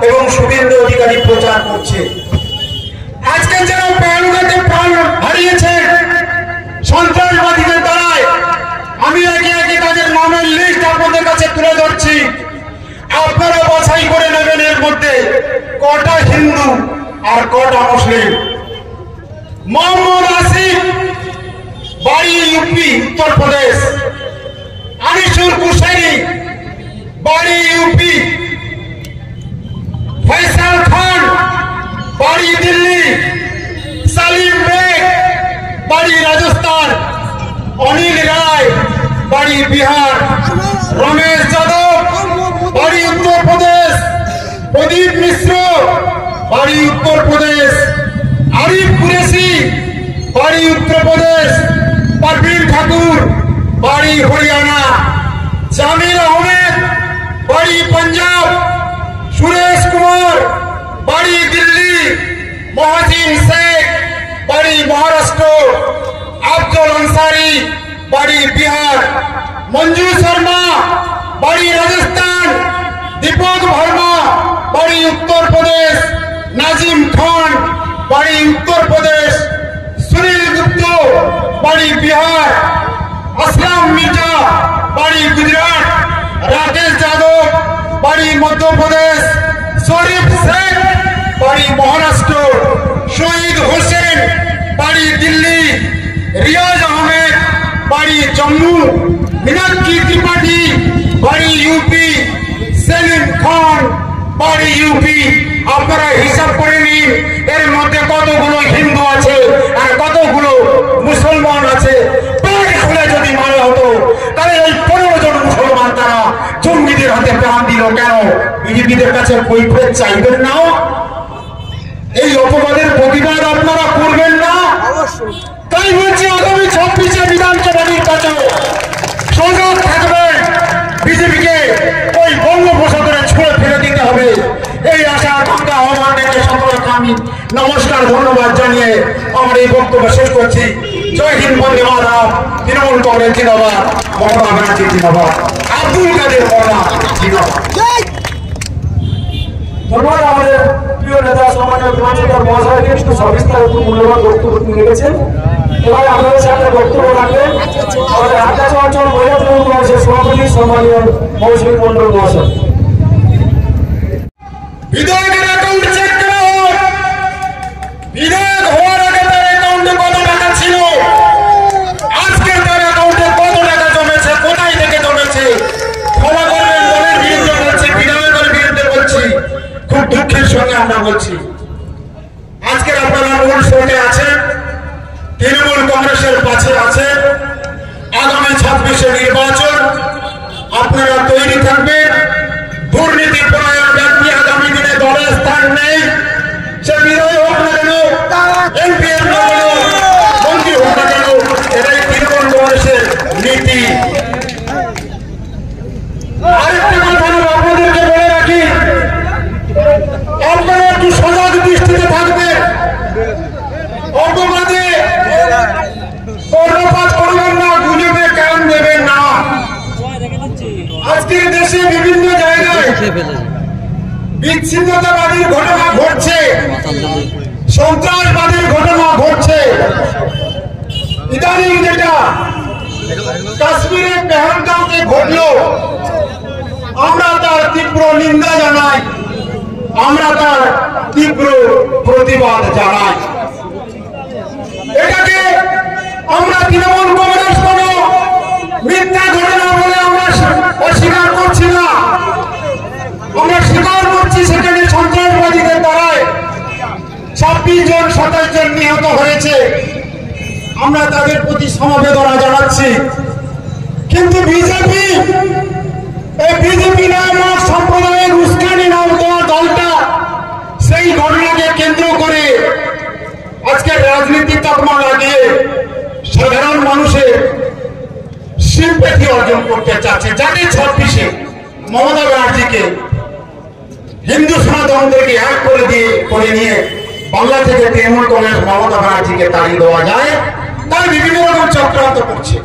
এবং শুভেন্দু অধিকারী প্রচার করছে। আজকে যারা প্রাণঘাতে প্রাণ হারিয়েছে সন্ত্রাসবাদীদের দ্বারায়, আমি একে একে তাদের নামের লিস্ট আপনাদের কাছে তুলে ধরছি। আপনারা বাছাই করে নেবেন এর মধ্যে কটা হিন্দু আর কটা মুসলিম। মোহাম্মদ আসিফ, বাড়ি ইউপি উত্তর প্রদেশ। আনিসুর কুশারি, বাড়ি ইউপি। ফয়সাল খান, বাড়ি দিল্লি। সালিম বেগ, বাড়ি রাজস্থান। অনিল রায়, বাড়ি বিহার। রমেশ যাদব, বাড়ি উত্তর প্রদেশ। প্রদীপ মিশ্র, বাড়ি উত্তর প্রদেশ। আরিফ কুরেশি, বাড়ি উত্তর প্রদেশ। পারভিন ঠাকুর, বাড়ি হরিয়ানা। জামির আহমেদ, বাড়ি পাঞ্জাব। সুরেশ কুমার, বাড়ি দিল্লি। মহাজিন শেখ, বাড়ি মহারাষ্ট্র। আব্দুল আনসারি, বাড়ি বিহার। মঞ্জু শর্মা, বাড়ি রাজস্থান। দীপক ভার্মা, বাড়ি উত্তর প্রদেশ। নাজিম খান, বাড়ি উত্তর প্রদেশ। সুনীল গুপ্ত, বাড়ি বিহার। আসলাম মির্জা, বাড়ি গুজরাট। রাকেশ যাদব, বাড়ি মধ্যপ্রদেশ। শরীফ শেখ, বাড়ি মহারাষ্ট্র। শহীদ হোসেন, বাড়ি দিল্লি। রিয়াজ আহমেদ, বাড়ি জম্মু। মীনাক্ষী ত্রিপাঠী, বাড়ি ইউপি। সেলিম খান, বাড়ি ইউপি। আপনারা হিসাব করে নিন এর মধ্যে কতগুলো হিন্দু আছে আর কতগুলো মুসলমান আছে। পেট খুলে যদি মারা হতো তাহলে এই 15 জন মুসলমান তারা জঙ্গিদের হাতে প্রাণ দিল কেন? বিজেপিদের কাছে কৈফিয়ত চাইবেন না? এই অপবাদের প্রতিবাদ আপনারা করবেন না? তাই বলছি আগামী 26শে বিধানসভা নির্বাচনে সজাগ থাকবেন। বিজেপিকে ওই বঙ্গোপসাগরে ছুঁড়ে ফেলে দিতে হবে। এই আশা আকাঙ্ক্ষা আহ্বান রেখে সকলকে আমি নমস্কার, ধন্যবাদ জানিয়ে আমার এই বক্তব্য শেষ করছি। জয় হিন্দ, বন্দে মাতরম। তৃণমূল কংগ্রেস জিন্দাবাদ, মমতা ব্যানার্জি জিন্দাবাদ, আব্দুল কাদের মোল্লা জিন্দাবাদ। ধন্যবাদ আমাদের প্রিয় নেতা সম্মানীয় বিধানসভা মহাশয়কে একটু সবিস্তার একটু মূল্যবান বক্তব্য তিনি রেখেছেন। এবার আপনাদের সামনে বক্তব্য রাখবেন আমাদের আটগাছা অঞ্চল মহিলা তৃণমূল কংগ্রেসের সভাপতি সম্মানীয় মৌসুমী মন্ডল মহাশয়। বিধায়কের অ্যাকাউন্ট চেক করা হোক। বিধায়ক হওয়ার আগে তার অ্যাকাউন্টে কত টাকা ছিল, আজকে তার অ্যাকাউন্টে কত টাকা জমেছে, কোথায় থেকে জমেছে? ক্ষমা করবেন, দলের বিরুদ্ধে বলছি, বিধায়কের বিরুদ্ধে বলছি, খুব দুঃখের সঙ্গে আমরা বলছি। আজকে আপনারা মূল স্রোতে আছেন, তৃণমূল কংগ্রেসের পাশে আছে। আগামী 26শে নির্বাচন, আপনারা তৈরি থাকবেন। দুর্নীতি পরায়ণ ব্যক্তি আগামী দিনে দলের স্থান নেই। সে বিরোধী হোক না কেন, এমপি হোক না কেন, মন্ত্রী হোক না কেন, এটাই তৃণমূল কংগ্রেসের নীতি। আরেকটি কথা আপনাদেরকে বলে রাখি, আপনারা একটু সজাগ দৃষ্টিতে থাকবেন। অপবাদে কর্ণপাত করবেন না, গুজবে কান দেবেন না। আজকের দেশে বিভিন্ন জায়গায় বিচ্ছিন্নতাবাদীর ঘটনা ঘটছে, সন্ত্রাসবাদীর ঘটনা ঘটছে। ইদানিং যেটা কাশ্মীরের পেহেলগাঁওতে ঘটলো, আমরা তার তীব্র নিন্দা জানাই, আমরা তার তীব্র প্রতিবাদ জানাই। এটাকে আমরা তৃণমূল কংগ্রেস কোনো মিথ্যা ঘটনা বলে আমরা অস্বীকার করছি না। আমরা স্বীকার করছি সেখানে সন্ত্রাসবাদীদের দ্বারায় 26 জন 27 জন নিহত হয়েছে। আমরা তাদের প্রতি সমবেদনা জানাচ্ছি। কিন্তু বিজেপি, এই বিজেপি নামক সম্প্রদায়ের উস্কানি নাম দেওয়া দলটা সেই ঘটনাকে কেন্দ্র করে আজকে রাজনীতি তকমা লাগিয়ে সাধারণ মানুষের সিম্প্যাথি অর্জন করতে চাচ্ছে, যাতে 26শে মমতা ব্যানার্জিকে হিন্দু সনাতনদেরকে এক করে নিয়ে বাংলা থেকে তৃণমূল কংগ্রেস মমতা ব্যানার্জিকে তাড়িয়ে দেওয়া যায়, তার বিভিন্ন রকম চক্রান্ত করছে।